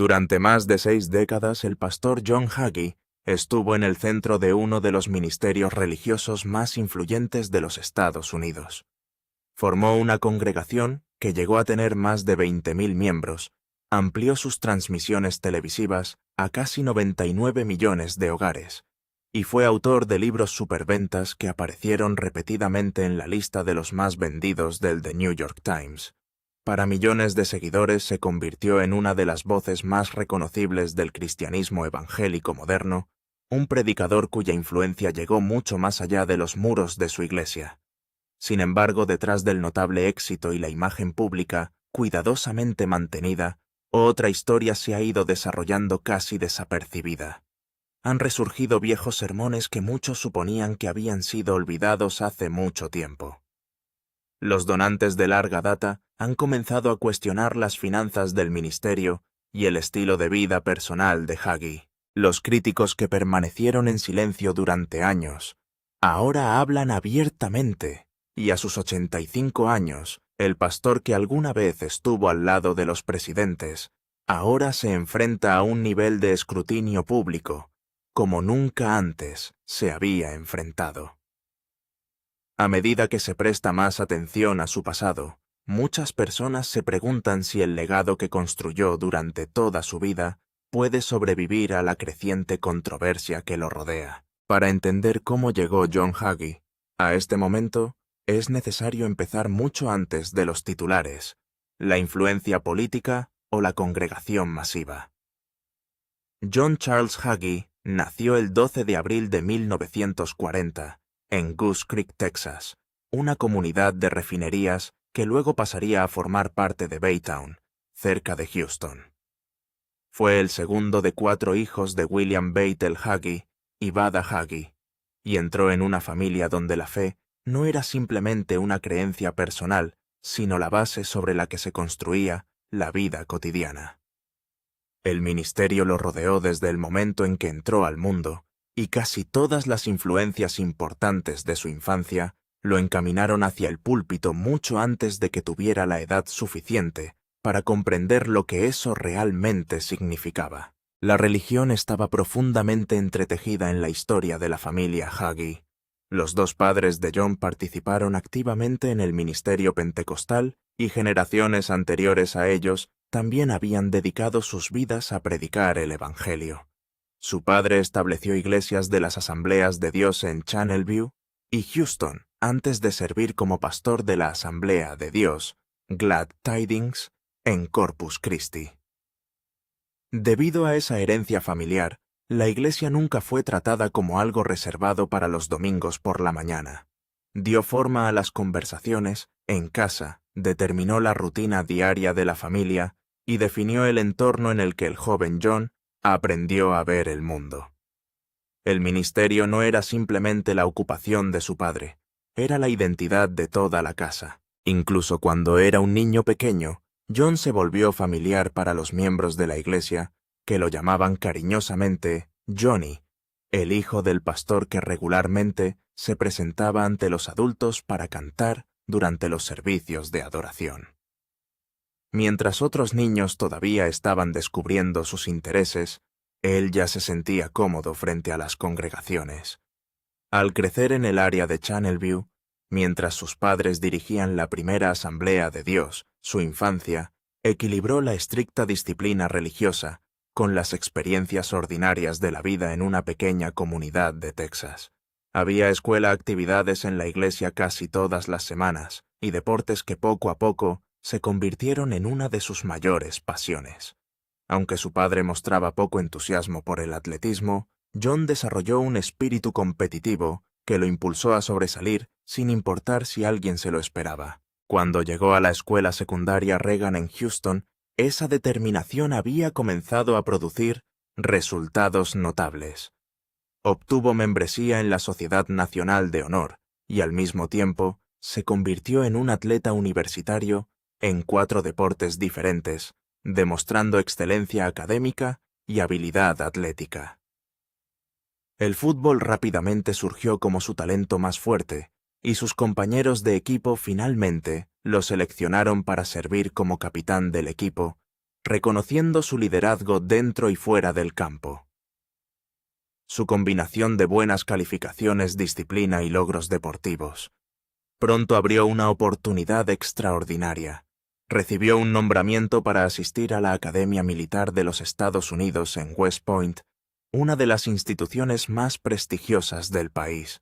Durante más de 6 décadas, el pastor John Hagee estuvo en el centro de uno de los ministerios religiosos más influyentes de los Estados Unidos. Formó una congregación que llegó a tener más de 20.000 miembros, amplió sus transmisiones televisivas a casi 99 millones de hogares, y fue autor de libros superventas que aparecieron repetidamente en la lista de los más vendidos del The New York Times. Para millones de seguidores se convirtió en una de las voces más reconocibles del cristianismo evangélico moderno, un predicador cuya influencia llegó mucho más allá de los muros de su iglesia. Sin embargo, detrás del notable éxito y la imagen pública, cuidadosamente mantenida, otra historia se ha ido desarrollando casi desapercibida. Han resurgido viejos sermones que muchos suponían que habían sido olvidados hace mucho tiempo. Los donantes de larga data han comenzado a cuestionar las finanzas del ministerio y el estilo de vida personal de Hagee. Los críticos que permanecieron en silencio durante años, ahora hablan abiertamente, y a sus 85 años, el pastor que alguna vez estuvo al lado de los presidentes, ahora se enfrenta a un nivel de escrutinio público, como nunca antes se había enfrentado. A medida que se presta más atención a su pasado, muchas personas se preguntan si el legado que construyó durante toda su vida puede sobrevivir a la creciente controversia que lo rodea. Para entender cómo llegó John Hagee a este momento, es necesario empezar mucho antes de los titulares, la influencia política o la congregación masiva. John Charles Hagee nació el 12 de abril de 1940 en Goose Creek, Texas, una comunidad de refinerías que luego pasaría a formar parte de Baytown, cerca de Houston. Fue el segundo de 4 hijos de William Bethel Hagee y Vada Hagee, y entró en una familia donde la fe no era simplemente una creencia personal, sino la base sobre la que se construía la vida cotidiana. El ministerio lo rodeó desde el momento en que entró al mundo, y casi todas las influencias importantes de su infancia lo encaminaron hacia el púlpito mucho antes de que tuviera la edad suficiente para comprender lo que eso realmente significaba. La religión estaba profundamente entretejida en la historia de la familia Hagee. Los 2 padres de John participaron activamente en el ministerio pentecostal y generaciones anteriores a ellos también habían dedicado sus vidas a predicar el Evangelio. Su padre estableció iglesias de las Asambleas de Dios en Channelview y Houston antes de servir como pastor de la Asamblea de Dios, Glad Tidings, en Corpus Christi. Debido a esa herencia familiar, la iglesia nunca fue tratada como algo reservado para los domingos por la mañana. Dio forma a las conversaciones en casa, determinó la rutina diaria de la familia y definió el entorno en el que el joven John aprendió a ver el mundo. El ministerio no era simplemente la ocupación de su padre, era la identidad de toda la casa. Incluso cuando era un niño pequeño, John se volvió familiar para los miembros de la iglesia, que lo llamaban cariñosamente Johnny, el hijo del pastor que regularmente se presentaba ante los adultos para cantar durante los servicios de adoración. Mientras otros niños todavía estaban descubriendo sus intereses, él ya se sentía cómodo frente a las congregaciones. Al crecer en el área de Channelview, mientras sus padres dirigían la primera Asamblea de Dios, su infancia equilibró la estricta disciplina religiosa con las experiencias ordinarias de la vida en una pequeña comunidad de Texas. Había actividades en la iglesia casi todas las semanas y deportes que poco a poco se convirtieron en una de sus mayores pasiones. Aunque su padre mostraba poco entusiasmo por el atletismo, John desarrolló un espíritu competitivo que lo impulsó a sobresalir sin importar si alguien se lo esperaba. Cuando llegó a la escuela secundaria Reagan en Houston, esa determinación había comenzado a producir resultados notables. Obtuvo membresía en la Sociedad Nacional de Honor y al mismo tiempo se convirtió en un atleta universitario en 4 deportes diferentes, demostrando excelencia académica y habilidad atlética. El fútbol rápidamente surgió como su talento más fuerte, y sus compañeros de equipo finalmente lo seleccionaron para servir como capitán del equipo, reconociendo su liderazgo dentro y fuera del campo. Su combinación de buenas calificaciones, disciplina y logros deportivos. Pronto abrió una oportunidad extraordinaria. Recibió un nombramiento para asistir a la Academia Militar de los Estados Unidos en West Point, una de las instituciones más prestigiosas del país.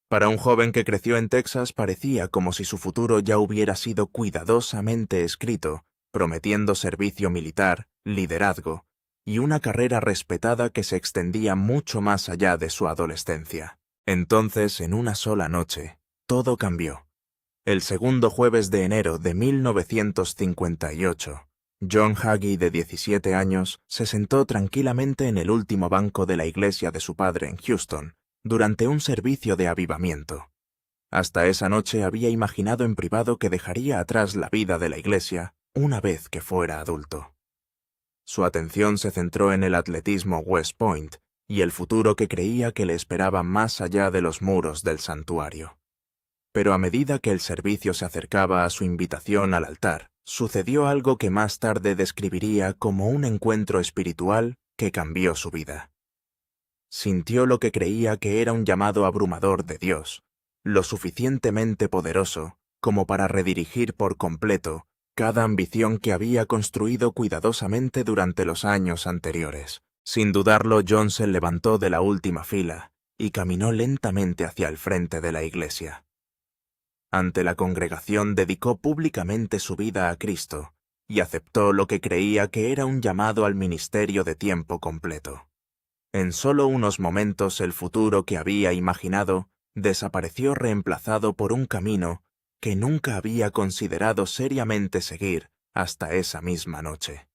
Para un joven que creció en Texas parecía como si su futuro ya hubiera sido cuidadosamente escrito, prometiendo servicio militar, liderazgo y una carrera respetada que se extendía mucho más allá de su adolescencia. Entonces, en una sola noche, todo cambió. El segundo jueves de enero de 1958, John Hagee, de 17 años, se sentó tranquilamente en el último banco de la iglesia de su padre en Houston, durante un servicio de avivamiento. Hasta esa noche había imaginado en privado que dejaría atrás la vida de la iglesia una vez que fuera adulto. Su atención se centró en el atletismo West Point y el futuro que creía que le esperaba más allá de los muros del santuario. Pero a medida que el servicio se acercaba a su invitación al altar, sucedió algo que más tarde describiría como un encuentro espiritual que cambió su vida. Sintió lo que creía que era un llamado abrumador de Dios, lo suficientemente poderoso como para redirigir por completo cada ambición que había construido cuidadosamente durante los años anteriores. Sin dudarlo, John se levantó de la última fila y caminó lentamente hacia el frente de la iglesia. Ante la congregación dedicó públicamente su vida a Cristo y aceptó lo que creía que era un llamado al ministerio de tiempo completo. En solo unos momentos el futuro que había imaginado desapareció, reemplazado por un camino que nunca había considerado seriamente seguir hasta esa misma noche.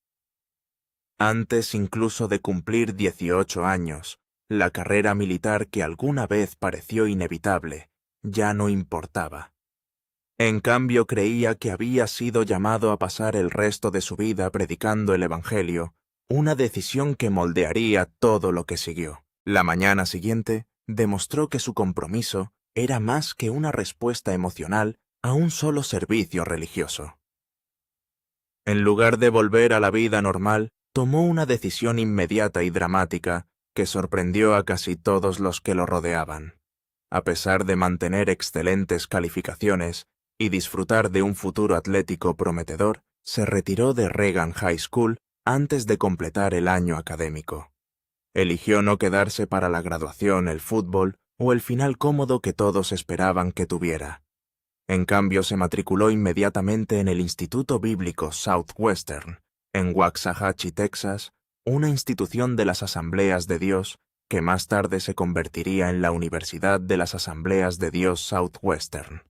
Antes incluso de cumplir 18 años, la carrera militar que alguna vez pareció inevitable ya no importaba. En cambio, creía que había sido llamado a pasar el resto de su vida predicando el Evangelio, una decisión que moldearía todo lo que siguió. La mañana siguiente, demostró que su compromiso era más que una respuesta emocional a un solo servicio religioso. En lugar de volver a la vida normal, tomó una decisión inmediata y dramática que sorprendió a casi todos los que lo rodeaban. A pesar de mantener excelentes calificaciones y disfrutar de un futuro atlético prometedor, se retiró de Reagan High School antes de completar el año académico. Eligió no quedarse para la graduación, el fútbol o el final cómodo que todos esperaban que tuviera. En cambio, se matriculó inmediatamente en el Instituto Bíblico Southwestern, en Waxahachie, Texas, una institución de las Asambleas de Dios que más tarde se convertiría en la Universidad de las Asambleas de Dios Southwestern.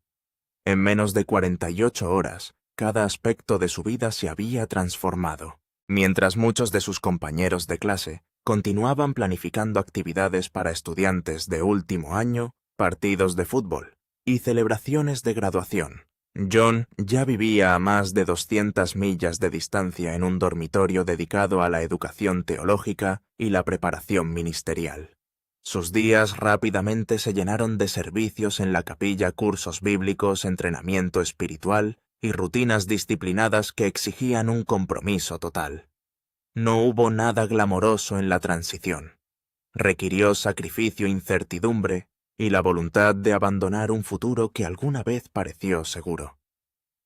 En menos de 48 horas, cada aspecto de su vida se había transformado. Mientras muchos de sus compañeros de clase continuaban planificando actividades para estudiantes de último año, partidos de fútbol y celebraciones de graduación, John ya vivía a más de 200 millas de distancia en un dormitorio dedicado a la educación teológica y la preparación ministerial. Sus días rápidamente se llenaron de servicios en la capilla, cursos bíblicos, entrenamiento espiritual y rutinas disciplinadas que exigían un compromiso total. No hubo nada glamoroso en la transición. Requirió sacrificio, incertidumbre y la voluntad de abandonar un futuro que alguna vez pareció seguro.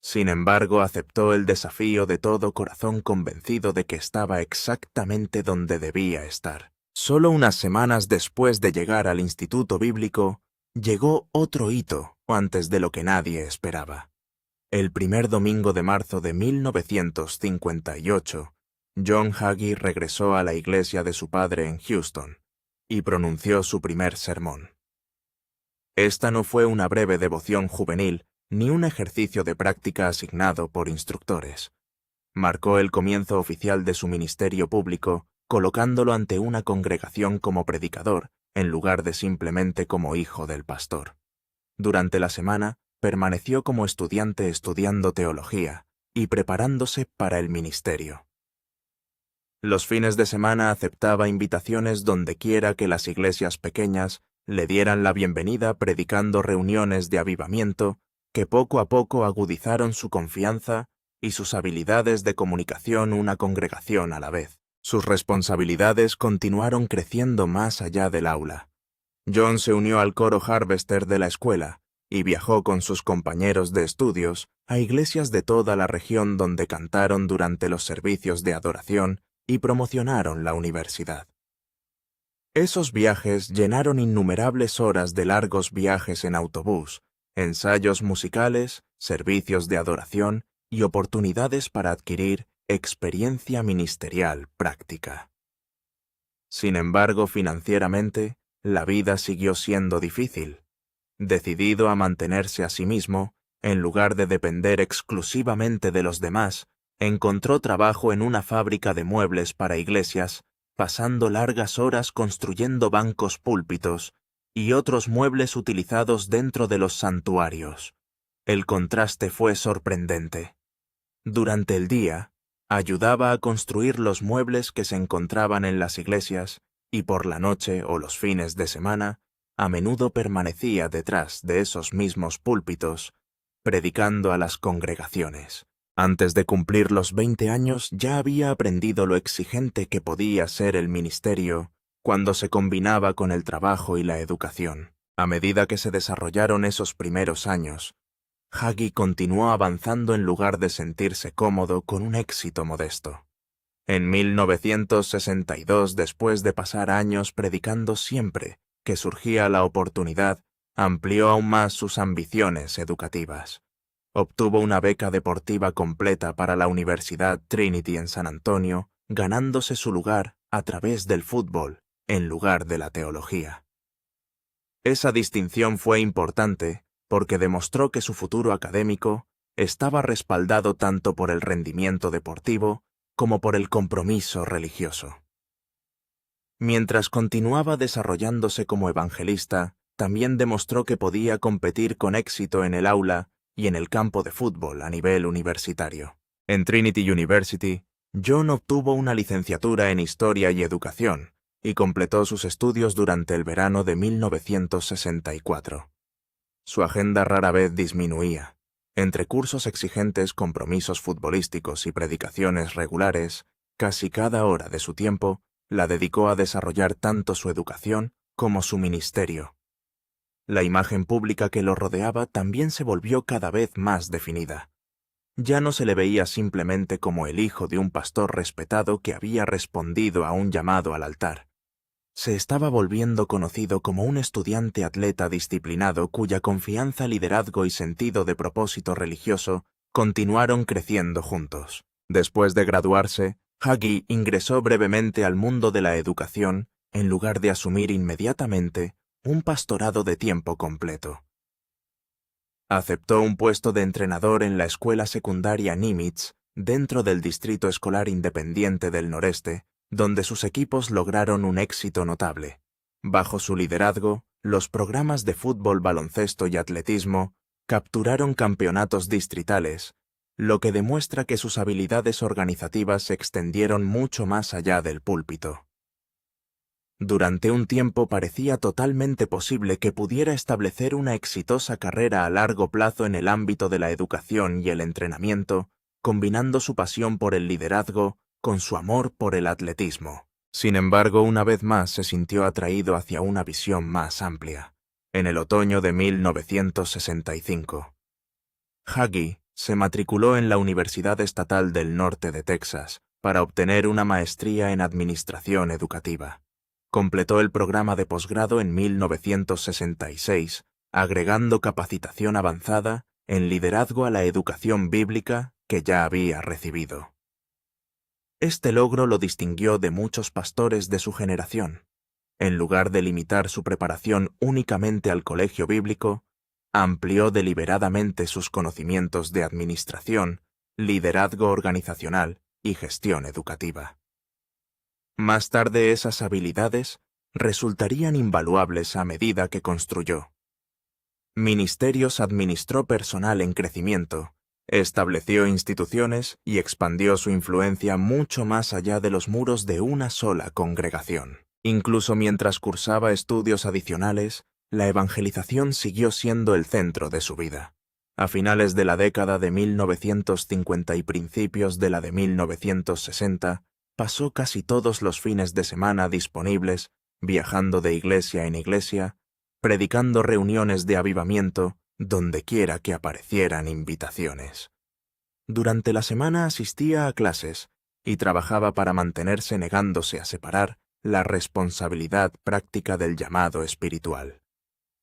Sin embargo, aceptó el desafío de todo corazón, convencido de que estaba exactamente donde debía estar. Solo unas semanas después de llegar al Instituto Bíblico, llegó otro hito antes de lo que nadie esperaba. El primer domingo de marzo de 1958, John Hagee regresó a la iglesia de su padre en Houston y pronunció su primer sermón. Esta no fue una breve devoción juvenil ni un ejercicio de práctica asignado por instructores. Marcó el comienzo oficial de su ministerio público, colocándolo ante una congregación como predicador, en lugar de simplemente como hijo del pastor. Durante la semana, permaneció como estudiante estudiando teología y preparándose para el ministerio. Los fines de semana aceptaba invitaciones dondequiera que las iglesias pequeñas le dieran la bienvenida, predicando reuniones de avivamiento que poco a poco agudizaron su confianza y sus habilidades de comunicación una congregación a la vez. Sus responsabilidades continuaron creciendo más allá del aula. John se unió al coro Harvester de la escuela y viajó con sus compañeros de estudios a iglesias de toda la región donde cantaron durante los servicios de adoración y promocionaron la universidad. Esos viajes llenaron innumerables horas de largos viajes en autobús, ensayos musicales, servicios de adoración y oportunidades para adquirir experiencia ministerial práctica. Sin embargo, financieramente, la vida siguió siendo difícil. Decidido a mantenerse a sí mismo, en lugar de depender exclusivamente de los demás, encontró trabajo en una fábrica de muebles para iglesias, pasando largas horas construyendo bancos púlpitos y otros muebles utilizados dentro de los santuarios. El contraste fue sorprendente. Durante el día, ayudaba a construir los muebles que se encontraban en las iglesias y por la noche o los fines de semana, a menudo permanecía detrás de esos mismos púlpitos, predicando a las congregaciones. Antes de cumplir los 20 años ya había aprendido lo exigente que podía ser el ministerio cuando se combinaba con el trabajo y la educación. A medida que se desarrollaron esos primeros años, Hagee continuó avanzando en lugar de sentirse cómodo con un éxito modesto. En 1962, después de pasar años predicando siempre que surgía la oportunidad, amplió aún más sus ambiciones educativas. Obtuvo una beca deportiva completa para la Universidad Trinity en San Antonio, ganándose su lugar a través del fútbol en lugar de la teología. Esa distinción fue importante porque demostró que su futuro académico estaba respaldado tanto por el rendimiento deportivo como por el compromiso religioso. Mientras continuaba desarrollándose como evangelista, también demostró que podía competir con éxito en el aula y en el campo de fútbol a nivel universitario. En Trinity University, John obtuvo una licenciatura en Historia y Educación y completó sus estudios durante el verano de 1964. Su agenda rara vez disminuía. Entre cursos exigentes, compromisos futbolísticos y predicaciones regulares, casi cada hora de su tiempo la dedicó a desarrollar tanto su educación como su ministerio. La imagen pública que lo rodeaba también se volvió cada vez más definida. Ya no se le veía simplemente como el hijo de un pastor respetado que había respondido a un llamado al altar. Se estaba volviendo conocido como un estudiante atleta disciplinado cuya confianza, liderazgo y sentido de propósito religioso continuaron creciendo juntos. Después de graduarse, Hagee ingresó brevemente al mundo de la educación en lugar de asumir inmediatamente un pastorado de tiempo completo. Aceptó un puesto de entrenador en la escuela secundaria Nimitz, dentro del Distrito Escolar Independiente del Noreste, donde sus equipos lograron un éxito notable. Bajo su liderazgo, los programas de fútbol, baloncesto y atletismo capturaron campeonatos distritales, lo que demuestra que sus habilidades organizativas se extendieron mucho más allá del púlpito. Durante un tiempo parecía totalmente posible que pudiera establecer una exitosa carrera a largo plazo en el ámbito de la educación y el entrenamiento, combinando su pasión por el liderazgo con su amor por el atletismo. Sin embargo, una vez más se sintió atraído hacia una visión más amplia. En el otoño de 1965, Hagee se matriculó en la Universidad Estatal del Norte de Texas para obtener una maestría en Administración Educativa. Completó el programa de posgrado en 1966, agregando capacitación avanzada en liderazgo a la educación bíblica que ya había recibido. Este logro lo distinguió de muchos pastores de su generación. En lugar de limitar su preparación únicamente al colegio bíblico, amplió deliberadamente sus conocimientos de administración, liderazgo organizacional y gestión educativa. Más tarde esas habilidades resultarían invaluables a medida que construyó. Ministerios administró personal en crecimiento, estableció instituciones y expandió su influencia mucho más allá de los muros de una sola congregación. Incluso mientras cursaba estudios adicionales, la evangelización siguió siendo el centro de su vida. A finales de la década de 1950 y principios de la de 1960, pasó casi todos los fines de semana disponibles, viajando de iglesia en iglesia, predicando reuniones de avivamiento, dondequiera que aparecieran invitaciones. Durante la semana asistía a clases y trabajaba para mantenerse negándose a separar la responsabilidad práctica del llamado espiritual.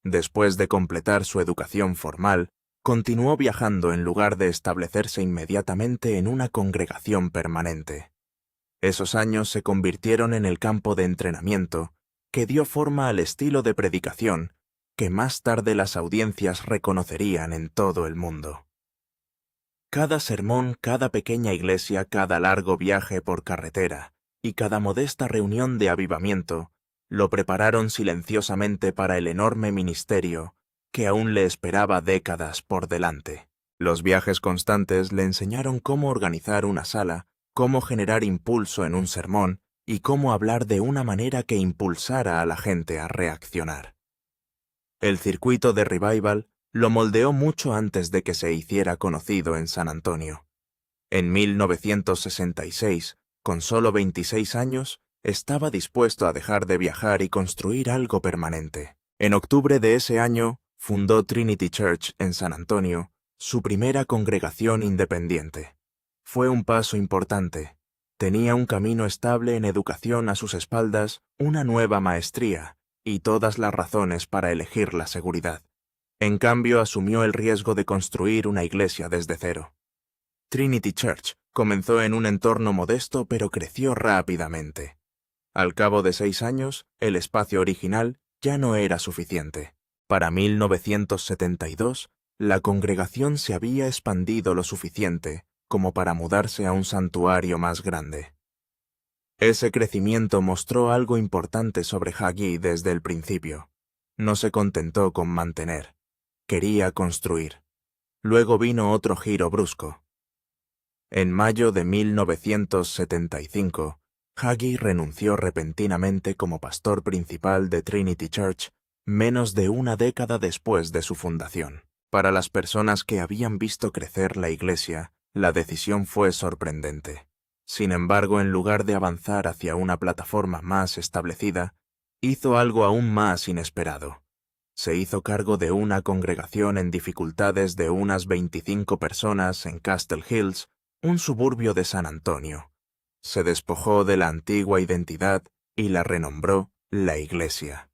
Después de completar su educación formal, continuó viajando en lugar de establecerse inmediatamente en una congregación permanente. Esos años se convirtieron en el campo de entrenamiento que dio forma al estilo de predicación que más tarde las audiencias reconocerían en todo el mundo. Cada sermón, cada pequeña iglesia, cada largo viaje por carretera y cada modesta reunión de avivamiento lo prepararon silenciosamente para el enorme ministerio que aún le esperaba décadas por delante. Los viajes constantes le enseñaron cómo organizar una sala, cómo generar impulso en un sermón y cómo hablar de una manera que impulsara a la gente a reaccionar. El circuito de revival lo moldeó mucho antes de que se hiciera conocido en San Antonio. En 1966, con solo 26 años, estaba dispuesto a dejar de viajar y construir algo permanente. En octubre de ese año, fundó Trinity Church en San Antonio, su primera congregación independiente. Fue un paso importante. Tenía un camino estable en educación a sus espaldas, una nueva maestría y todas las razones para elegir la seguridad. En cambio, asumió el riesgo de construir una iglesia desde cero. Trinity Church comenzó en un entorno modesto pero creció rápidamente. Al cabo de 6 años, el espacio original ya no era suficiente. Para 1972, la congregación se había expandido lo suficiente como para mudarse a un santuario más grande. Ese crecimiento mostró algo importante sobre Hagee desde el principio. No se contentó con mantener. Quería construir. Luego vino otro giro brusco. En mayo de 1975, Hagee renunció repentinamente como pastor principal de Trinity Church, menos de una década después de su fundación. Para las personas que habían visto crecer la iglesia, la decisión fue sorprendente. Sin embargo, en lugar de avanzar hacia una plataforma más establecida, hizo algo aún más inesperado. Se hizo cargo de una congregación en dificultades de unas 25 personas en Castle Hills, un suburbio de San Antonio. Se despojó de la antigua identidad y la renombró la Iglesia.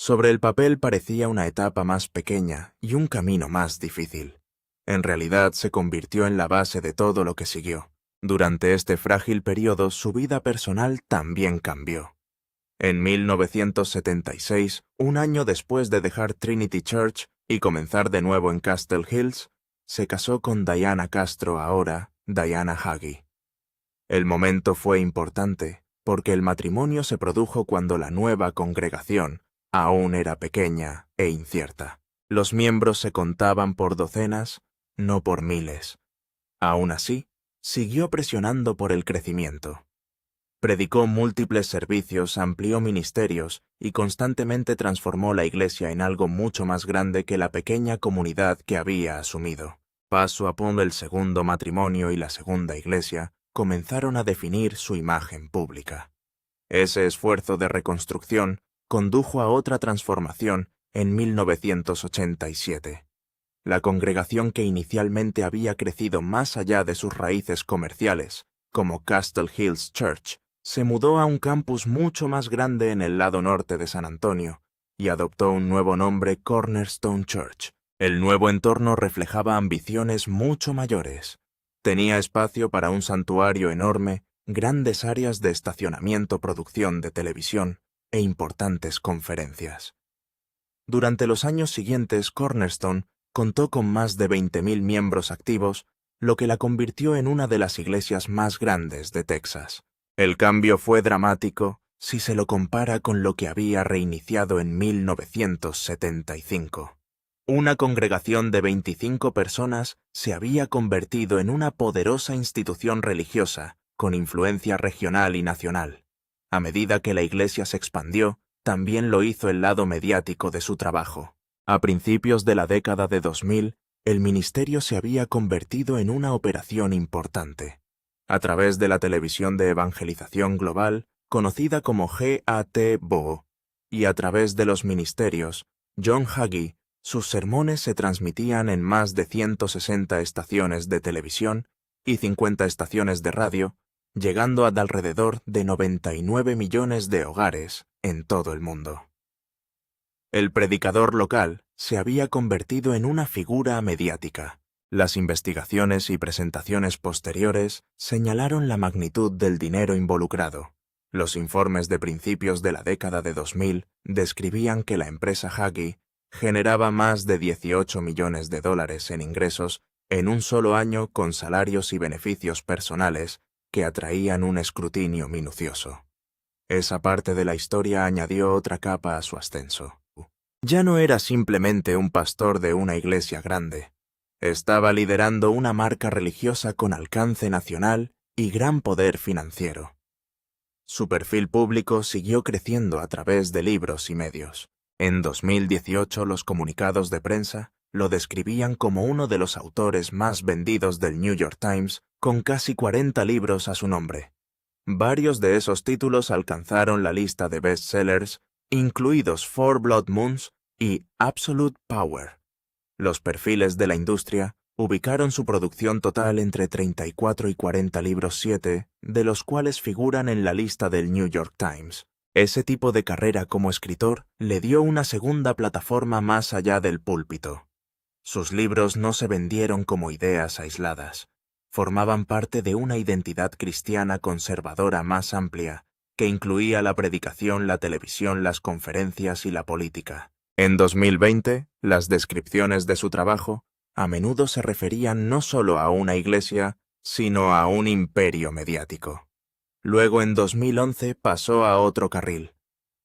Sobre el papel parecía una etapa más pequeña y un camino más difícil. En realidad se convirtió en la base de todo lo que siguió. Durante este frágil periodo su vida personal también cambió. En 1976, un año después de dejar Trinity Church y comenzar de nuevo en Castle Hills, se casó con Diana Castro, ahora Diana Hagee. El momento fue importante porque el matrimonio se produjo cuando la nueva congregación aún era pequeña e incierta. Los miembros se contaban por docenas, no por miles. Aún así, siguió presionando por el crecimiento. Predicó múltiples servicios, amplió ministerios y constantemente transformó la iglesia en algo mucho más grande que la pequeña comunidad que había asumido. Paso a paso, el segundo matrimonio y la segunda iglesia comenzaron a definir su imagen pública. Ese esfuerzo de reconstrucción condujo a otra transformación en 1987. La congregación que inicialmente había crecido más allá de sus raíces comerciales, como Castle Hills Church, se mudó a un campus mucho más grande en el lado norte de San Antonio y adoptó un nuevo nombre, Cornerstone Church. El nuevo entorno reflejaba ambiciones mucho mayores. Tenía espacio para un santuario enorme, grandes áreas de estacionamiento, producción de televisión e importantes conferencias. Durante los años siguientes, Cornerstone contó con más de 20.000 miembros activos, lo que la convirtió en una de las iglesias más grandes de Texas. El cambio fue dramático si se lo compara con lo que había reiniciado en 1975. Una congregación de 25 personas se había convertido en una poderosa institución religiosa con influencia regional y nacional. A medida que la iglesia se expandió, también lo hizo el lado mediático de su trabajo. A principios de la década de 2000, el ministerio se había convertido en una operación importante. A través de la televisión de evangelización global, conocida como GATBO, y a través de los ministerios, John Hagee, sus sermones se transmitían en más de 160 estaciones de televisión y 50 estaciones de radio, llegando a alrededor de 99 millones de hogares en todo el mundo. El predicador local se había convertido en una figura mediática. Las investigaciones y presentaciones posteriores señalaron la magnitud del dinero involucrado. Los informes de principios de la década de 2000 describían que la empresa Hagee generaba más de 18 millones de dólares en ingresos en un solo año con salarios y beneficios personales que atraían un escrutinio minucioso. Esa parte de la historia añadió otra capa a su ascenso. Ya no era simplemente un pastor de una iglesia grande. Estaba liderando una marca religiosa con alcance nacional y gran poder financiero. Su perfil público siguió creciendo a través de libros y medios. En 2018 los comunicados de prensa lo describían como uno de los autores más vendidos del New York Times, con casi 40 libros a su nombre. Varios de esos títulos alcanzaron la lista de bestsellers, incluidos Four Blood Moons y Absolute Power. Los perfiles de la industria ubicaron su producción total entre 34 y 40 libros 7, de los cuales figuran en la lista del New York Times. Ese tipo de carrera como escritor le dio una segunda plataforma más allá del púlpito. Sus libros no se vendieron como ideas aisladas. Formaban parte de una identidad cristiana conservadora más amplia, que incluía la predicación, la televisión, las conferencias y la política. En 2020, las descripciones de su trabajo a menudo se referían no solo a una iglesia, sino a un imperio mediático. Luego, en 2011, pasó a otro carril.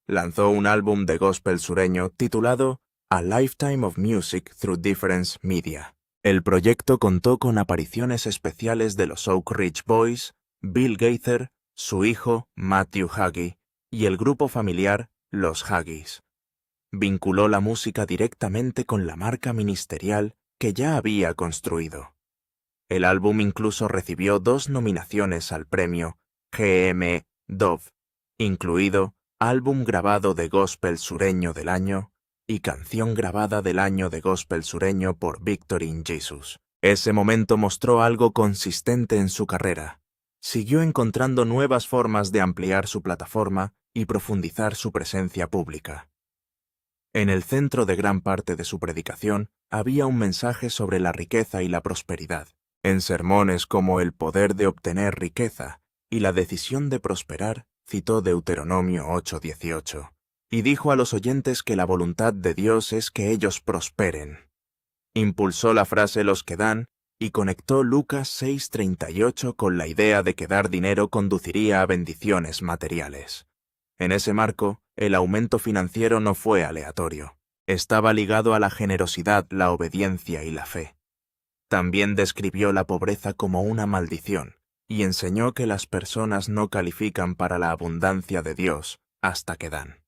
Lanzó un álbum de gospel sureño titulado A Lifetime of Music Through Difference Media. El proyecto contó con apariciones especiales de los Oak Ridge Boys, Bill Gaither, su hijo, Matthew Hagee, y el grupo familiar, los Hagees. Vinculó la música directamente con la marca ministerial que ya había construido. El álbum incluso recibió 2 nominaciones al premio GM Dove, incluido Álbum grabado de Gospel Sureño del Año y Canción grabada del Año de Gospel Sureño por Victory in Jesus. Ese momento mostró algo consistente en su carrera. Siguió encontrando nuevas formas de ampliar su plataforma y profundizar su presencia pública. En el centro de gran parte de su predicación había un mensaje sobre la riqueza y la prosperidad. En sermones como El poder de obtener riqueza y La decisión de prosperar, citó Deuteronomio 8:18, y dijo a los oyentes que la voluntad de Dios es que ellos prosperen. Impulsó la frase los que dan y conectó Lucas 6:38 con la idea de que dar dinero conduciría a bendiciones materiales. En ese marco, el aumento financiero no fue aleatorio. Estaba ligado a la generosidad, la obediencia y la fe. También describió la pobreza como una maldición y enseñó que las personas no califican para la abundancia de Dios hasta que dan.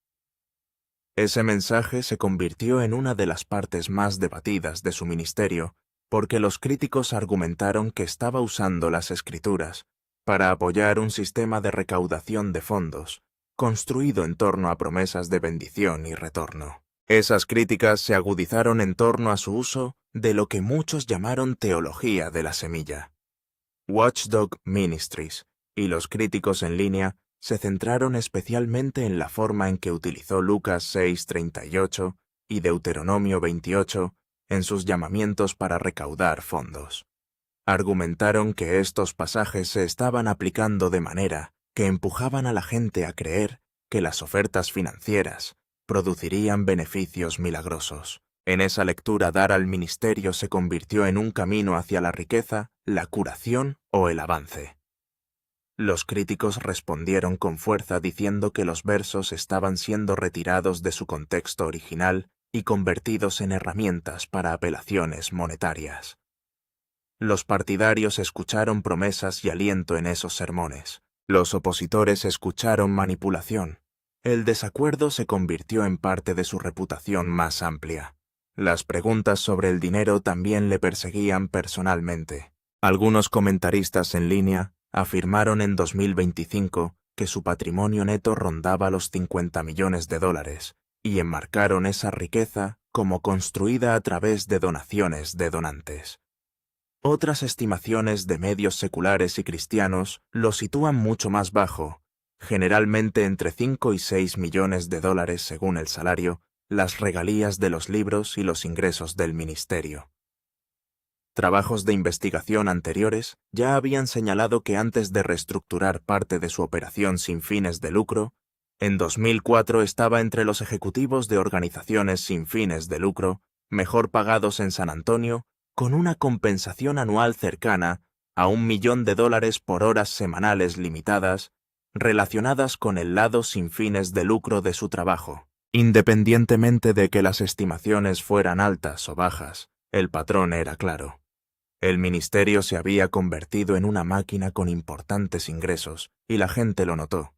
Ese mensaje se convirtió en una de las partes más debatidas de su ministerio porque los críticos argumentaron que estaba usando las Escrituras para apoyar un sistema de recaudación de fondos construido en torno a promesas de bendición y retorno. Esas críticas se agudizaron en torno a su uso de lo que muchos llamaron teología de la semilla. Watchdog Ministries y los críticos en línea se centraron especialmente en la forma en que utilizó Lucas 6:38 y Deuteronomio 28 en sus llamamientos para recaudar fondos. Argumentaron que estos pasajes se estaban aplicando de manera que empujaban a la gente a creer que las ofertas financieras producirían beneficios milagrosos. En esa lectura, dar al ministerio se convirtió en un camino hacia la riqueza, la curación o el avance. Los críticos respondieron con fuerza diciendo que los versos estaban siendo retirados de su contexto original y convertidos en herramientas para apelaciones monetarias. Los partidarios escucharon promesas y aliento en esos sermones. Los opositores escucharon manipulación. El desacuerdo se convirtió en parte de su reputación más amplia. Las preguntas sobre el dinero también le perseguían personalmente. Algunos comentaristas en línea afirmaron en 2025 que su patrimonio neto rondaba los 50 millones de dólares y enmarcaron esa riqueza como construida a través de donaciones de donantes. Otras estimaciones de medios seculares y cristianos lo sitúan mucho más bajo, generalmente entre 5 y 6 millones de dólares según el salario, las regalías de los libros y los ingresos del ministerio. Trabajos de investigación anteriores ya habían señalado que antes de reestructurar parte de su operación sin fines de lucro, en 2004 estaba entre los ejecutivos de organizaciones sin fines de lucro mejor pagados en San Antonio, con una compensación anual cercana a $1 millón por horas semanales limitadas relacionadas con el lado sin fines de lucro de su trabajo. Independientemente de que las estimaciones fueran altas o bajas, el patrón era claro. El ministerio se había convertido en una máquina con importantes ingresos, y la gente lo notó.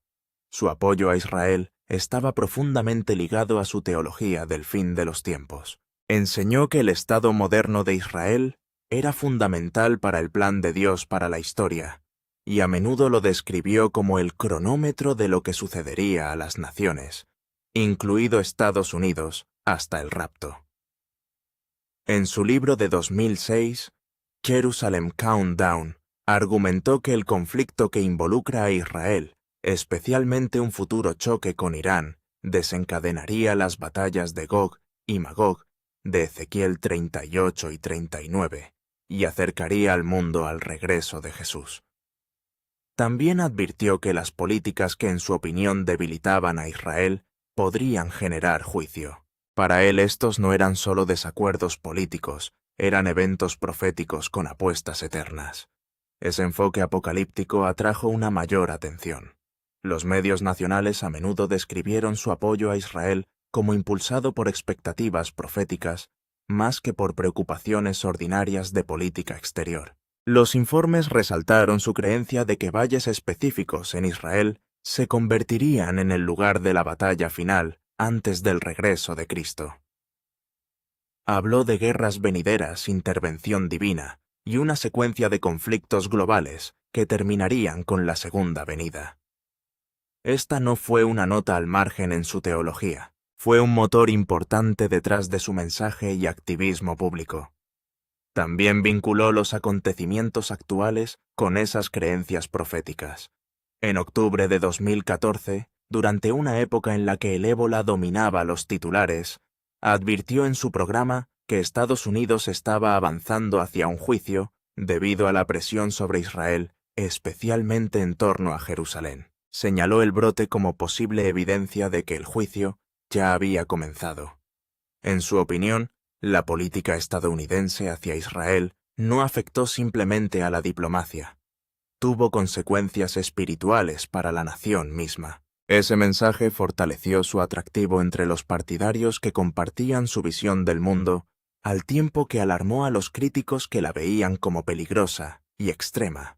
Su apoyo a Israel estaba profundamente ligado a su teología del fin de los tiempos. Enseñó que el Estado moderno de Israel era fundamental para el plan de Dios para la historia, y a menudo lo describió como el cronómetro de lo que sucedería a las naciones, incluido Estados Unidos, hasta el rapto. En su libro de 2006, Jerusalem Countdown, argumentó que el conflicto que involucra a Israel, especialmente un futuro choque con Irán, desencadenaría las batallas de Gog y Magog de Ezequiel 38 y 39 y acercaría al mundo al regreso de Jesús. También advirtió que las políticas que en su opinión debilitaban a Israel podrían generar juicio. Para él estos no eran solo desacuerdos políticos, eran eventos proféticos con apuestas eternas. Ese enfoque apocalíptico atrajo una mayor atención. Los medios nacionales a menudo describieron su apoyo a Israel como impulsado por expectativas proféticas más que por preocupaciones ordinarias de política exterior. Los informes resaltaron su creencia de que valles específicos en Israel se convertirían en el lugar de la batalla final antes del regreso de Cristo. Habló de guerras venideras, intervención divina y una secuencia de conflictos globales que terminarían con la segunda venida. Esta no fue una nota al margen en su teología, fue un motor importante detrás de su mensaje y activismo público. También vinculó los acontecimientos actuales con esas creencias proféticas. En octubre de 2014, durante una época en la que el ébola dominaba los titulares, advirtió en su programa que Estados Unidos estaba avanzando hacia un juicio debido a la presión sobre Israel, especialmente en torno a Jerusalén. Señaló el brote como posible evidencia de que el juicio ya había comenzado. En su opinión, la política estadounidense hacia Israel no afectó simplemente a la diplomacia. Tuvo consecuencias espirituales para la nación misma. Ese mensaje fortaleció su atractivo entre los partidarios que compartían su visión del mundo, al tiempo que alarmó a los críticos que la veían como peligrosa y extrema.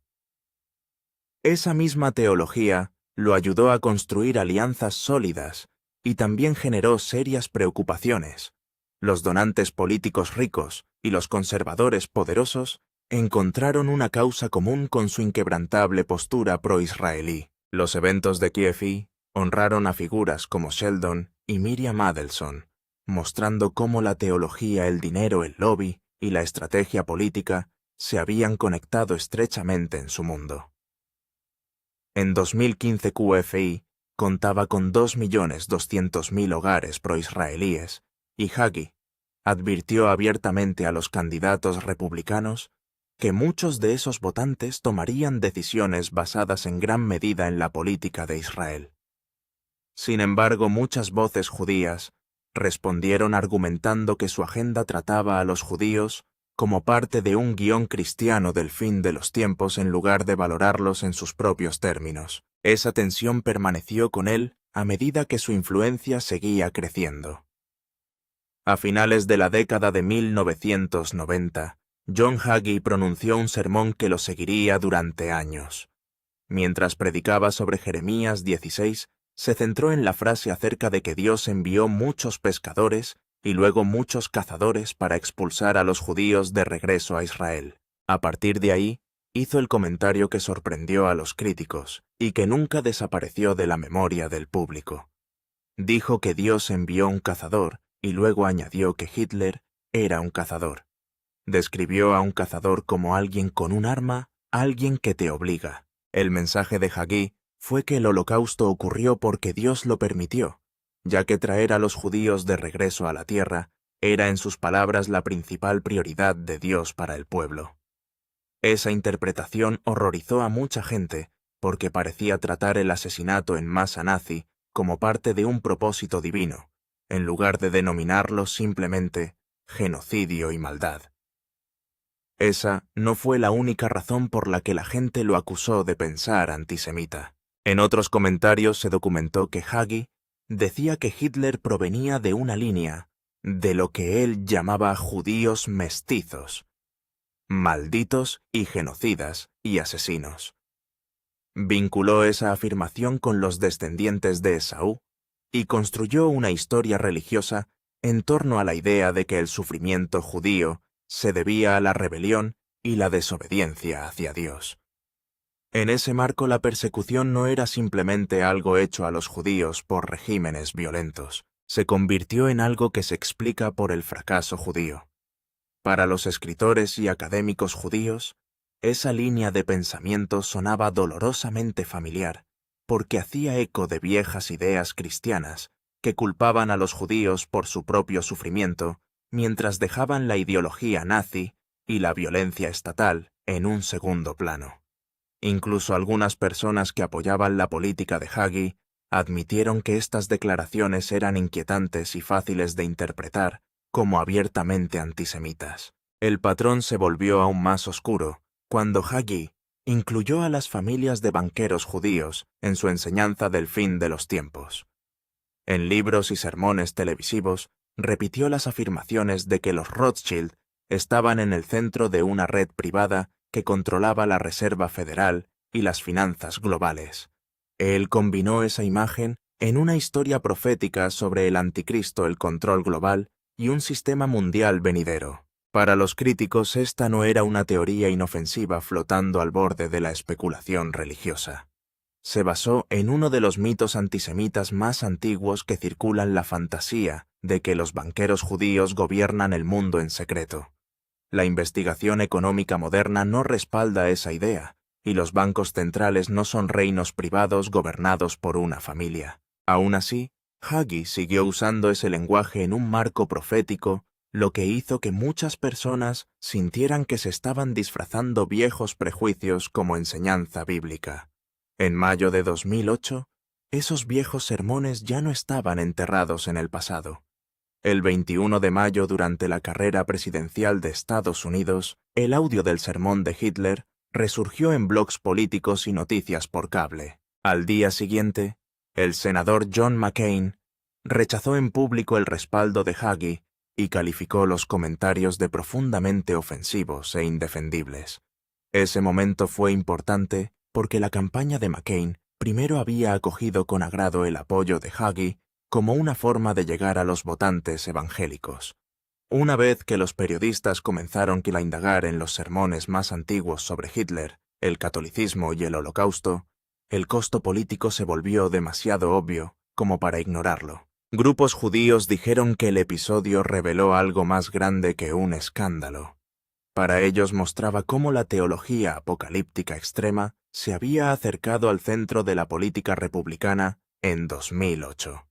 Esa misma teología lo ayudó a construir alianzas sólidas y también generó serias preocupaciones. Los donantes políticos ricos y los conservadores poderosos encontraron una causa común con su inquebrantable postura pro-israelí. Los eventos de KFI honraron a figuras como Sheldon y Miriam Adelson, mostrando cómo la teología, el dinero, el lobby y la estrategia política se habían conectado estrechamente en su mundo. En 2015 QFI contaba con 2.200.000 hogares pro-israelíes y Hagee advirtió abiertamente a los candidatos republicanos que muchos de esos votantes tomarían decisiones basadas en gran medida en la política de Israel. Sin embargo, muchas voces judías respondieron argumentando que su agenda trataba a los judíos como parte de un guión cristiano del fin de los tiempos en lugar de valorarlos en sus propios términos. Esa tensión permaneció con él a medida que su influencia seguía creciendo. A finales de la década de 1990, John Hagee pronunció un sermón que lo seguiría durante años. Mientras predicaba sobre Jeremías 16, se centró en la frase acerca de que Dios envió muchos pescadores y luego muchos cazadores para expulsar a los judíos de regreso a Israel. A partir de ahí, hizo el comentario que sorprendió a los críticos y que nunca desapareció de la memoria del público. Dijo que Dios envió un cazador y luego añadió que Hitler era un cazador. Describió a un cazador como alguien con un arma, alguien que te obliga. El mensaje de Hagí fue que el holocausto ocurrió porque Dios lo permitió, ya que traer a los judíos de regreso a la tierra era en sus palabras la principal prioridad de Dios para el pueblo. Esa interpretación horrorizó a mucha gente porque parecía tratar el asesinato en masa nazi como parte de un propósito divino, en lugar de denominarlo simplemente genocidio y maldad. Esa no fue la única razón por la que la gente lo acusó de pensar antisemita. En otros comentarios se documentó que Hagí decía que Hitler provenía de una línea de lo que él llamaba judíos mestizos, malditos y genocidas y asesinos. Vinculó esa afirmación con los descendientes de Esaú y construyó una historia religiosa en torno a la idea de que el sufrimiento judío se debía a la rebelión y la desobediencia hacia Dios. En ese marco la persecución no era simplemente algo hecho a los judíos por regímenes violentos, se convirtió en algo que se explica por el fracaso judío. Para los escritores y académicos judíos, esa línea de pensamiento sonaba dolorosamente familiar, porque hacía eco de viejas ideas cristianas que culpaban a los judíos por su propio sufrimiento, mientras dejaban la ideología nazi y la violencia estatal en un segundo plano. Incluso algunas personas que apoyaban la política de Hagí admitieron que estas declaraciones eran inquietantes y fáciles de interpretar como abiertamente antisemitas. El patrón se volvió aún más oscuro cuando Hagí incluyó a las familias de banqueros judíos en su enseñanza del fin de los tiempos. En libros y sermones televisivos repitió las afirmaciones de que los Rothschild estaban en el centro de una red privada que controlaba la Reserva Federal y las finanzas globales. Él combinó esa imagen en una historia profética sobre el anticristo, el control global y un sistema mundial venidero. Para los críticos, esta no era una teoría inofensiva flotando al borde de la especulación religiosa. Se basó en uno de los mitos antisemitas más antiguos que circulan, la fantasía de que los banqueros judíos gobiernan el mundo en secreto. La investigación económica moderna no respalda esa idea, y los bancos centrales no son reinos privados gobernados por una familia. Aún así, Hagí siguió usando ese lenguaje en un marco profético, lo que hizo que muchas personas sintieran que se estaban disfrazando viejos prejuicios como enseñanza bíblica. En mayo de 2008, esos viejos sermones ya no estaban enterrados en el pasado. El 21 de mayo, durante la carrera presidencial de Estados Unidos, el audio del sermón de Hitler resurgió en blogs políticos y noticias por cable. Al día siguiente, el senador John McCain rechazó en público el respaldo de Hagí y calificó los comentarios de profundamente ofensivos e indefendibles. Ese momento fue importante porque la campaña de McCain primero había acogido con agrado el apoyo de Hagí como una forma de llegar a los votantes evangélicos. Una vez que los periodistas comenzaron a indagar en los sermones más antiguos sobre Hitler, el catolicismo y el holocausto, el costo político se volvió demasiado obvio como para ignorarlo. Grupos judíos dijeron que el episodio reveló algo más grande que un escándalo. Para ellos mostraba cómo la teología apocalíptica extrema se había acercado al centro de la política republicana en 2008.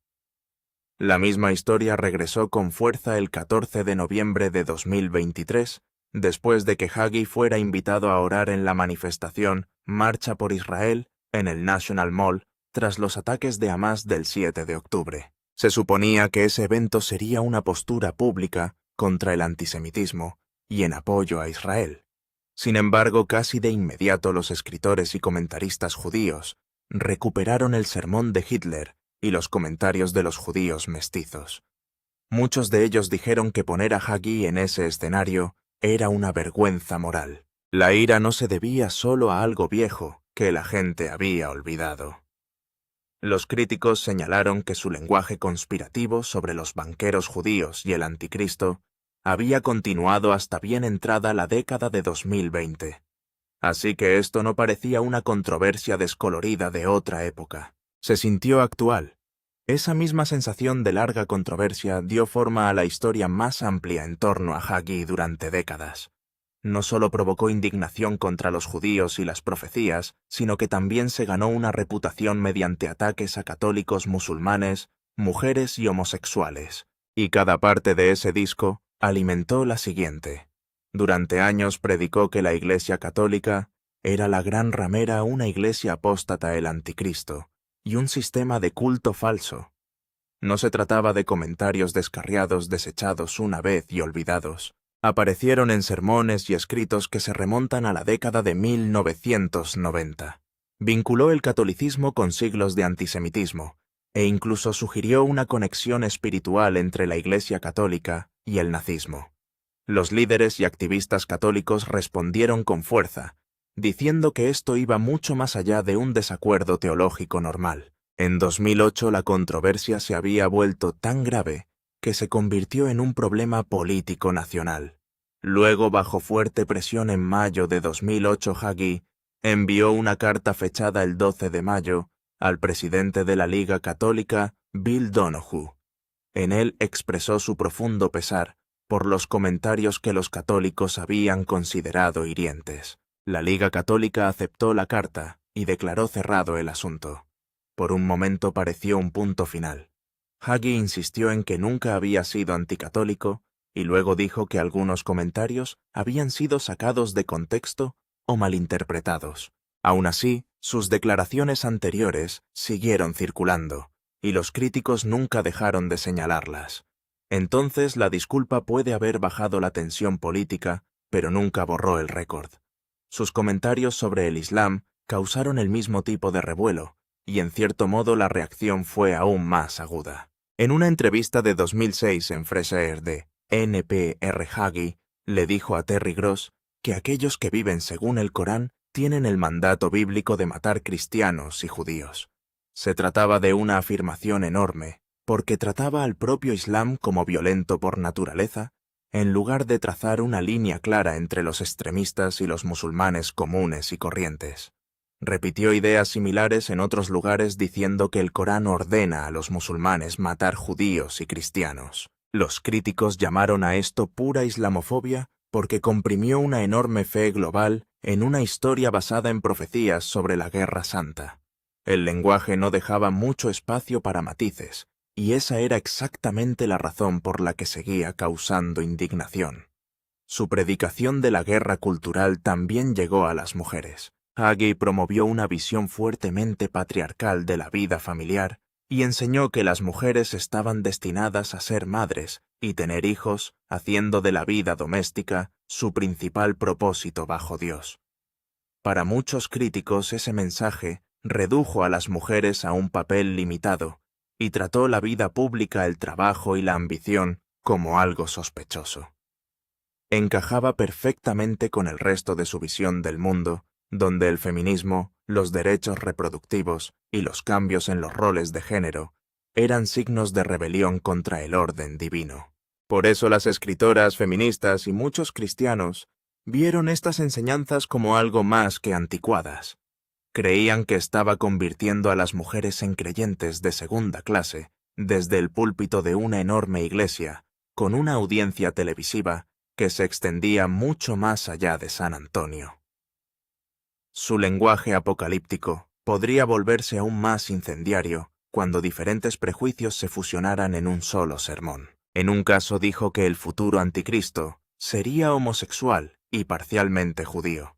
La misma historia regresó con fuerza el 14 de noviembre de 2023, después de que Hagí fuera invitado a orar en la manifestación Marcha por Israel en el National Mall tras los ataques de Hamás del 7 de octubre. Se suponía que ese evento sería una postura pública contra el antisemitismo y en apoyo a Israel. Sin embargo, casi de inmediato los escritores y comentaristas judíos recuperaron el sermón de Hitler y los comentarios de los judíos mestizos. Muchos de ellos dijeron que poner a Hagí en ese escenario era una vergüenza moral. La ira no se debía solo a algo viejo que la gente había olvidado. Los críticos señalaron que su lenguaje conspirativo sobre los banqueros judíos y el anticristo había continuado hasta bien entrada la década de 2020. Así que esto no parecía una controversia descolorida de otra época. Se sintió actual. Esa misma sensación de larga controversia dio forma a la historia más amplia en torno a Hagi durante décadas. No solo provocó indignación contra los judíos y las profecías, sino que también se ganó una reputación mediante ataques a católicos musulmanes, mujeres y homosexuales. Y cada parte de ese disco alimentó la siguiente. Durante años predicó que la Iglesia Católica era la gran ramera, una iglesia apóstata, el anticristo, y un sistema de culto falso. No se trataba de comentarios descarriados desechados una vez y olvidados. Aparecieron en sermones y escritos que se remontan a la década de 1990. Vinculó el catolicismo con siglos de antisemitismo, e incluso sugirió una conexión espiritual entre la Iglesia Católica y el nazismo. Los líderes y activistas católicos respondieron con fuerza, diciendo que esto iba mucho más allá de un desacuerdo teológico normal. En 2008 la controversia se había vuelto tan grave que se convirtió en un problema político nacional. Luego, bajo fuerte presión, en mayo de 2008, Hagi envió una carta fechada el 12 de mayo al presidente de la Liga Católica, Bill Donohue. En él expresó su profundo pesar por los comentarios que los católicos habían considerado hirientes. La Liga Católica aceptó la carta y declaró cerrado el asunto. Por un momento pareció un punto final. Hagi insistió en que nunca había sido anticatólico y luego dijo que algunos comentarios habían sido sacados de contexto o malinterpretados. Aún así, sus declaraciones anteriores siguieron circulando, y los críticos nunca dejaron de señalarlas. Entonces la disculpa puede haber bajado la tensión política, pero nunca borró el récord. Sus comentarios sobre el Islam causaron el mismo tipo de revuelo, y en cierto modo la reacción fue aún más aguda. En una entrevista de 2006 en Fresh Air de NPR, Hagi le dijo a Terry Gross que aquellos que viven según el Corán tienen el mandato bíblico de matar cristianos y judíos. Se trataba de una afirmación enorme, porque trataba al propio Islam como violento por naturaleza, en lugar de trazar una línea clara entre los extremistas y los musulmanes comunes y corrientes. Repitió ideas similares en otros lugares diciendo que el Corán ordena a los musulmanes matar judíos y cristianos. Los críticos llamaron a esto pura islamofobia porque comprimió una enorme fe global en una historia basada en profecías sobre la Guerra Santa. El lenguaje no dejaba mucho espacio para matices, y esa era exactamente la razón por la que seguía causando indignación. Su predicación de la guerra cultural también llegó a las mujeres. Hagi promovió una visión fuertemente patriarcal de la vida familiar y enseñó que las mujeres estaban destinadas a ser madres y tener hijos, haciendo de la vida doméstica su principal propósito bajo Dios. Para muchos críticos ese mensaje redujo a las mujeres a un papel limitado y trató la vida pública, el trabajo y la ambición como algo sospechoso. Encajaba perfectamente con el resto de su visión del mundo, donde el feminismo, los derechos reproductivos y los cambios en los roles de género eran signos de rebelión contra el orden divino. Por eso las escritoras feministas y muchos cristianos vieron estas enseñanzas como algo más que anticuadas. Creían que estaba convirtiendo a las mujeres en creyentes de segunda clase desde el púlpito de una enorme iglesia, con una audiencia televisiva que se extendía mucho más allá de San Antonio. Su lenguaje apocalíptico podría volverse aún más incendiario cuando diferentes prejuicios se fusionaran en un solo sermón. En un caso dijo que el futuro anticristo sería homosexual y parcialmente judío.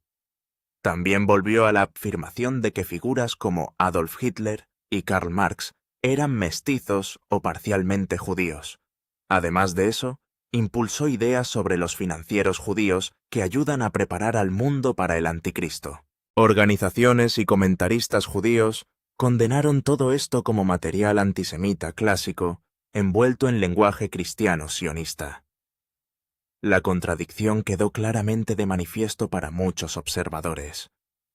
También volvió a la afirmación de que figuras como Adolf Hitler y Karl Marx eran mestizos o parcialmente judíos. Además de eso, impulsó ideas sobre los financieros judíos que ayudan a preparar al mundo para el anticristo. Organizaciones y comentaristas judíos condenaron todo esto como material antisemita clásico, envuelto en lenguaje cristiano sionista. La contradicción quedó claramente de manifiesto para muchos observadores.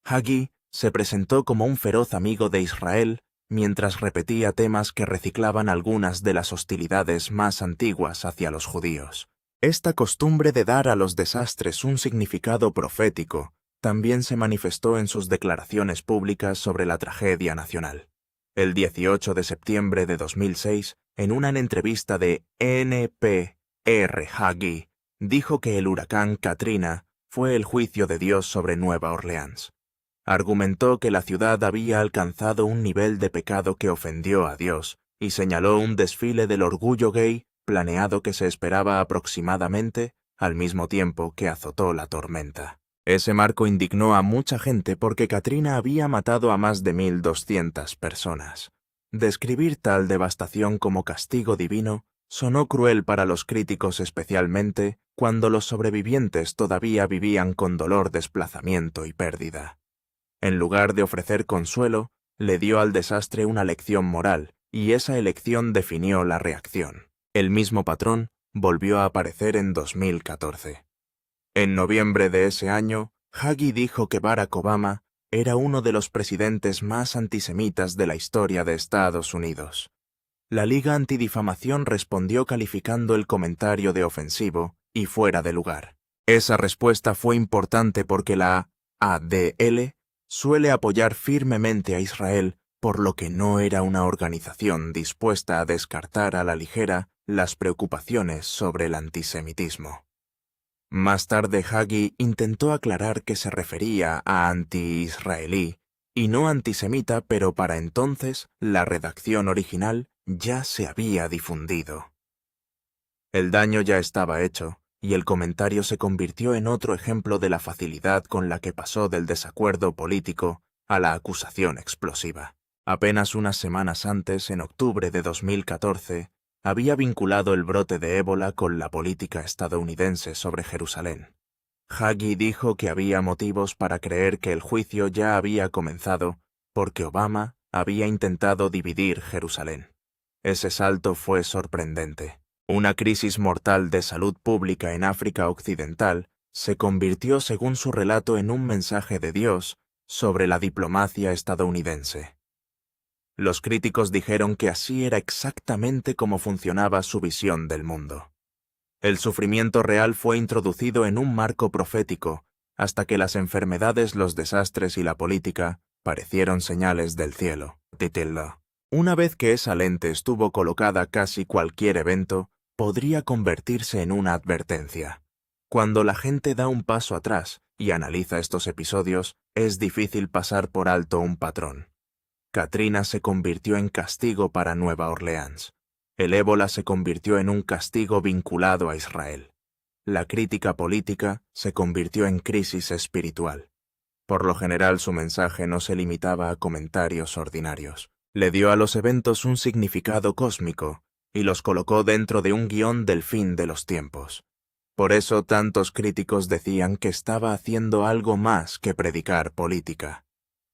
Hagi se presentó como un feroz amigo de Israel mientras repetía temas que reciclaban algunas de las hostilidades más antiguas hacia los judíos. Esta costumbre de dar a los desastres un significado profético también se manifestó en sus declaraciones públicas sobre la tragedia nacional. El 18 de septiembre de 2006, en una entrevista de NPR Hagee, dijo que el huracán Katrina fue el juicio de Dios sobre Nueva Orleans. Argumentó que la ciudad había alcanzado un nivel de pecado que ofendió a Dios y señaló un desfile del orgullo gay planeado que se esperaba aproximadamente al mismo tiempo que azotó la tormenta. Ese marco indignó a mucha gente porque Katrina había matado a más de 1.200 personas. Describir tal devastación como castigo divino sonó cruel para los críticos, especialmente cuando los sobrevivientes todavía vivían con dolor, desplazamiento y pérdida. En lugar de ofrecer consuelo, le dio al desastre una lección moral, y esa elección definió la reacción. El mismo patrón volvió a aparecer en 2014. En noviembre de ese año, Hagee dijo que Barack Obama era uno de los presidentes más antisemitas de la historia de Estados Unidos. La Liga Antidifamación respondió calificando el comentario de ofensivo y fuera de lugar. Esa respuesta fue importante porque la ADL suele apoyar firmemente a Israel, por lo que no era una organización dispuesta a descartar a la ligera las preocupaciones sobre el antisemitismo. Más tarde, Hagee intentó aclarar que se refería a anti-israelí y no antisemita, pero para entonces la redacción original ya se había difundido. El daño ya estaba hecho, y el comentario se convirtió en otro ejemplo de la facilidad con la que pasó del desacuerdo político a la acusación explosiva. Apenas unas semanas antes, en octubre de 2014, había vinculado el brote de ébola con la política estadounidense sobre Jerusalén. Hagee dijo que había motivos para creer que el juicio ya había comenzado porque Obama había intentado dividir Jerusalén. Ese salto fue sorprendente. Una crisis mortal de salud pública en África Occidental se convirtió, según su relato, en un mensaje de Dios sobre la diplomacia estadounidense. Los críticos dijeron que así era exactamente como funcionaba su visión del mundo. El sufrimiento real fue introducido en un marco profético, hasta que las enfermedades, los desastres y la política parecieron señales del cielo. Una vez que esa lente estuvo colocada, casi cualquier evento podría convertirse en una advertencia. Cuando la gente da un paso atrás y analiza estos episodios, es difícil pasar por alto un patrón. Katrina se convirtió en castigo para Nueva Orleans. El ébola se convirtió en un castigo vinculado a Israel. La crítica política se convirtió en crisis espiritual. Por lo general, su mensaje no se limitaba a comentarios ordinarios. Le dio a los eventos un significado cósmico y los colocó dentro de un guión del fin de los tiempos. Por eso tantos críticos decían que estaba haciendo algo más que predicar política.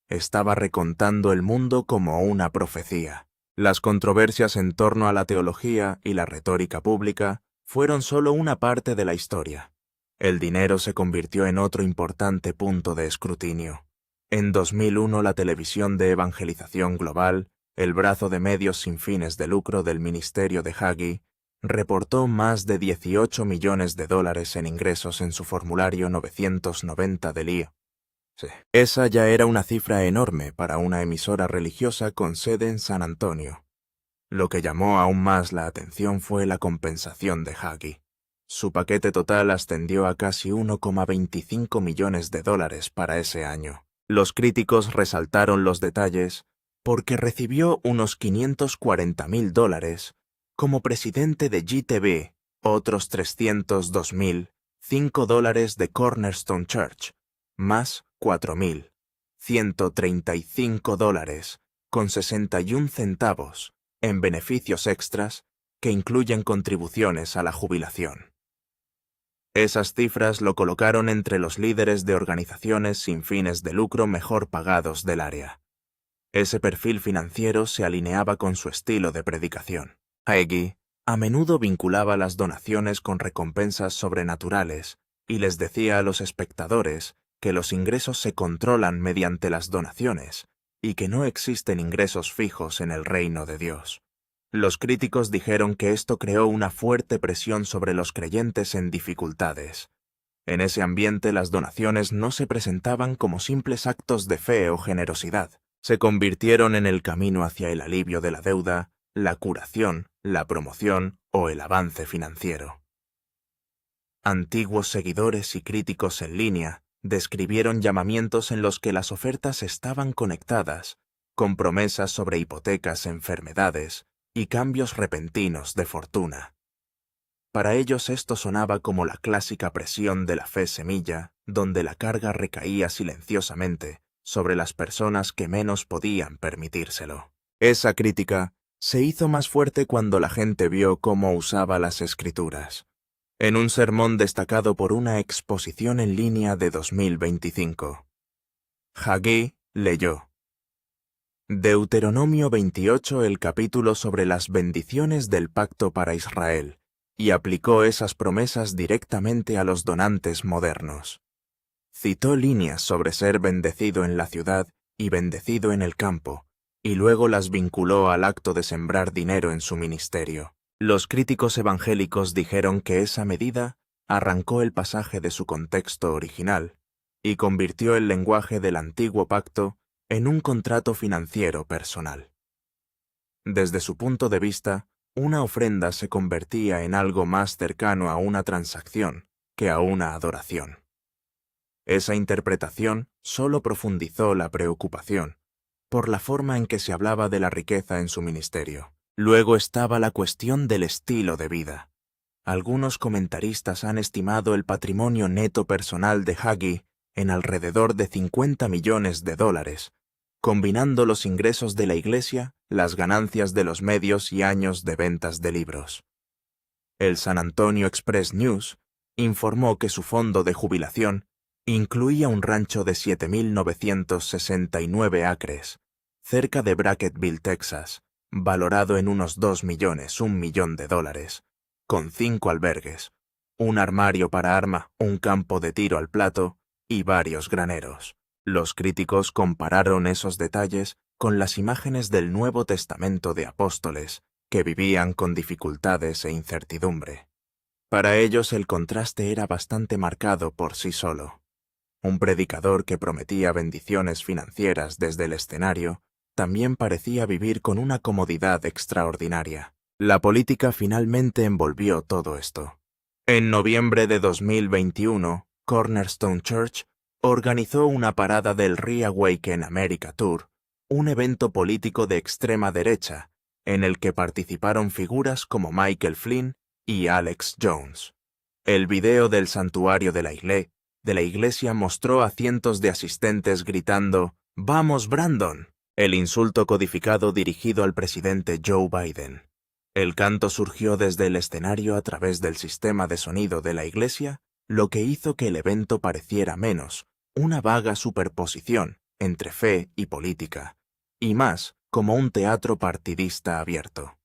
Estaba recontando el mundo como una profecía. Las controversias en torno a la teología y la retórica pública fueron solo una parte de la historia. El dinero se convirtió en otro importante punto de escrutinio. En 2001, la televisión de evangelización global, el brazo de medios sin fines de lucro del ministerio de Hagee, reportó más de $18 millones en ingresos en su formulario 990 del IO. Sí. Esa ya era una cifra enorme para una emisora religiosa con sede en San Antonio. Lo que llamó aún más la atención fue la compensación de Hagee. Su paquete total ascendió a casi $1,25 millones para ese año. Los críticos resaltaron los detalles porque recibió unos $540,000 como presidente de GTV, otros $302,000, $5 de Cornerstone Church, más $4,135 con 61 centavos en beneficios extras que incluyen contribuciones a la jubilación. Esas cifras lo colocaron entre los líderes de organizaciones sin fines de lucro mejor pagados del área. Ese perfil financiero se alineaba con su estilo de predicación. Hagee a menudo vinculaba las donaciones con recompensas sobrenaturales y les decía a los espectadores que los ingresos se controlan mediante las donaciones y que no existen ingresos fijos en el reino de Dios. Los críticos dijeron que esto creó una fuerte presión sobre los creyentes en dificultades. En ese ambiente las donaciones no se presentaban como simples actos de fe o generosidad. Se convirtieron en el camino hacia el alivio de la deuda, la curación, la promoción o el avance financiero. Antiguos seguidores y críticos en línea describieron llamamientos en los que las ofertas estaban conectadas, con promesas sobre hipotecas, enfermedades y cambios repentinos de fortuna. Para ellos esto sonaba como la clásica presión de la fe semilla, donde la carga recaía silenciosamente sobre las personas que menos podían permitírselo. Esa crítica se hizo más fuerte cuando la gente vio cómo usaba las Escrituras. En un sermón destacado por una exposición en línea de 2025, Hagee leyó Deuteronomio 28, el capítulo sobre las bendiciones del pacto para Israel, y aplicó esas promesas directamente a los donantes modernos. Citó líneas sobre ser bendecido en la ciudad y bendecido en el campo, y luego las vinculó al acto de sembrar dinero en su ministerio. Los críticos evangélicos dijeron que esa medida arrancó el pasaje de su contexto original y convirtió el lenguaje del antiguo pacto en un contrato financiero personal. Desde su punto de vista, una ofrenda se convertía en algo más cercano a una transacción que a una adoración. Esa interpretación solo profundizó la preocupación por la forma en que se hablaba de la riqueza en su ministerio. Luego estaba la cuestión del estilo de vida. Algunos comentaristas han estimado el patrimonio neto personal de Hagee en alrededor de $50 millones, combinando los ingresos de la iglesia, las ganancias de los medios y años de ventas de libros. El San Antonio Express News informó que su fondo de jubilación incluía un rancho de 7.969 acres, cerca de Brackettville, Texas, valorado en unos $2 millones, $1 millón, con 5 albergues, un armario para arma, un campo de tiro al plato y varios graneros. Los críticos compararon esos detalles con las imágenes del Nuevo Testamento de apóstoles que vivían con dificultades e incertidumbre. Para ellos el contraste era bastante marcado por sí solo. Un predicador que prometía bendiciones financieras desde el escenario también parecía vivir con una comodidad extraordinaria. La política finalmente envolvió todo esto. En noviembre de 2021, Cornerstone Church organizó una parada del Reawaken America Tour, un evento político de extrema derecha, en el que participaron figuras como Michael Flynn y Alex Jones. El video del santuario de la iglesia mostró a cientos de asistentes gritando «¡Vamos, Brandon!», el insulto codificado dirigido al presidente Joe Biden. El canto surgió desde el escenario a través del sistema de sonido de la iglesia, lo que hizo que el evento pareciera menos una vaga superposición entre fe y política, y más como un teatro partidista abierto.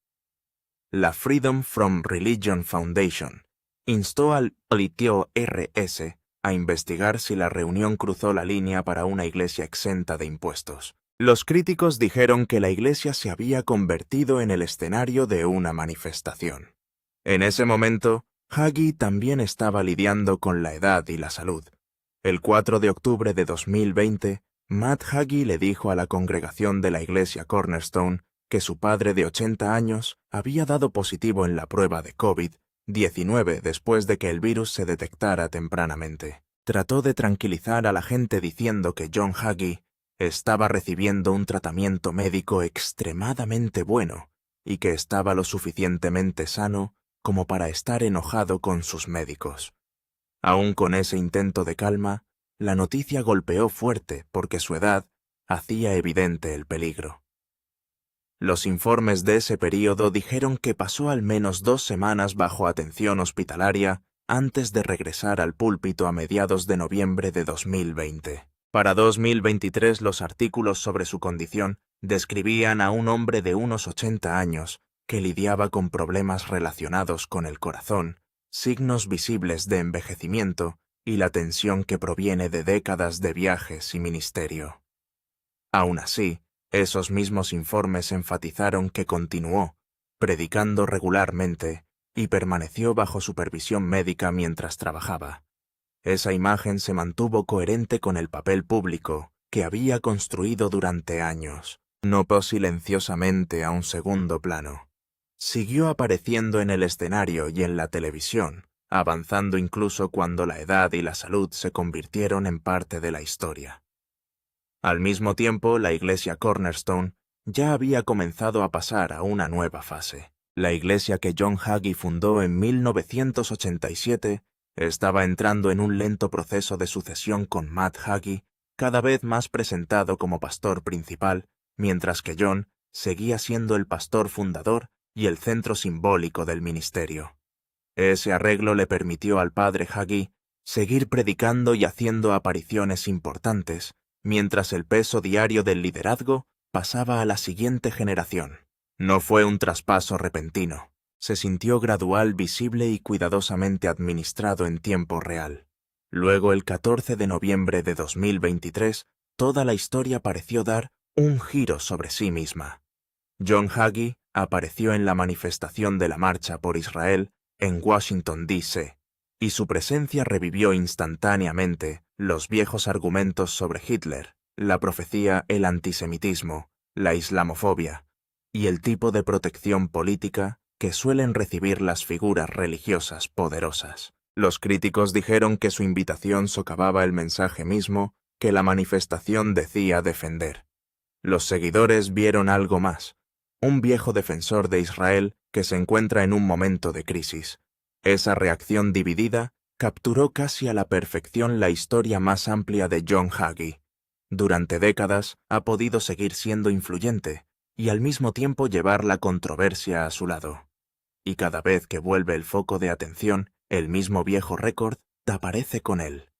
La Freedom from Religion Foundation instó al ITO-RS a investigar si la reunión cruzó la línea para una iglesia exenta de impuestos. Los críticos dijeron que la iglesia se había convertido en el escenario de una manifestación. En ese momento, Hagee también estaba lidiando con la edad y la salud. El 4 de octubre de 2020, Matt Hagee le dijo a la congregación de la iglesia Cornerstone que su padre de 80 años había dado positivo en la prueba de COVID-19 después de que el virus se detectara tempranamente. Trató de tranquilizar a la gente diciendo que John Hagee estaba recibiendo un tratamiento médico extremadamente bueno y que estaba lo suficientemente sano como para estar enojado con sus médicos. Aún con ese intento de calma, la noticia golpeó fuerte porque su edad hacía evidente el peligro. Los informes de ese período dijeron que pasó al menos 2 semanas bajo atención hospitalaria antes de regresar al púlpito a mediados de noviembre de 2020. Para 2023 los artículos sobre su condición describían a un hombre de unos 80 años que lidiaba con problemas relacionados con el corazón, signos visibles de envejecimiento y la tensión que proviene de décadas de viajes y ministerio. Aún así, Esos mismos informes enfatizaron que continuó predicando regularmente y permaneció bajo supervisión médica mientras trabajaba. Esa imagen se mantuvo coherente con el papel público que había construido durante años. No pasó silenciosamente a un segundo plano. Siguió apareciendo en el escenario y en la televisión, avanzando incluso cuando la edad y la salud se convirtieron en parte de la historia. Al mismo tiempo, la iglesia Cornerstone ya había comenzado a pasar a una nueva fase. La iglesia que John Hagee fundó en 1987 estaba entrando en un lento proceso de sucesión con Matt Hagee, cada vez más presentado como pastor principal, mientras que John seguía siendo el pastor fundador y el centro simbólico del ministerio. Ese arreglo le permitió al padre Hagee seguir predicando y haciendo apariciones importantes, mientras el peso diario del liderazgo pasaba a la siguiente generación. No fue un traspaso repentino. Se sintió gradual, visible y cuidadosamente administrado en tiempo real. Luego, el 14 de noviembre de 2023, toda la historia pareció dar un giro sobre sí misma. John Hagee apareció en la manifestación de la Marcha por Israel en Washington, D.C., y su presencia revivió instantáneamente los viejos argumentos sobre Hitler, la profecía, el antisemitismo, la islamofobia y el tipo de protección política que suelen recibir las figuras religiosas poderosas. Los críticos dijeron que su invitación socavaba el mensaje mismo que la manifestación decía defender. Los seguidores vieron algo más, un viejo defensor de Israel que se encuentra en un momento de crisis. Esa reacción dividida capturó casi a la perfección la historia más amplia de John Hagee. Durante décadas ha podido seguir siendo influyente y al mismo tiempo llevar la controversia a su lado. Y cada vez que vuelve el foco de atención, el mismo viejo récord aparece con él.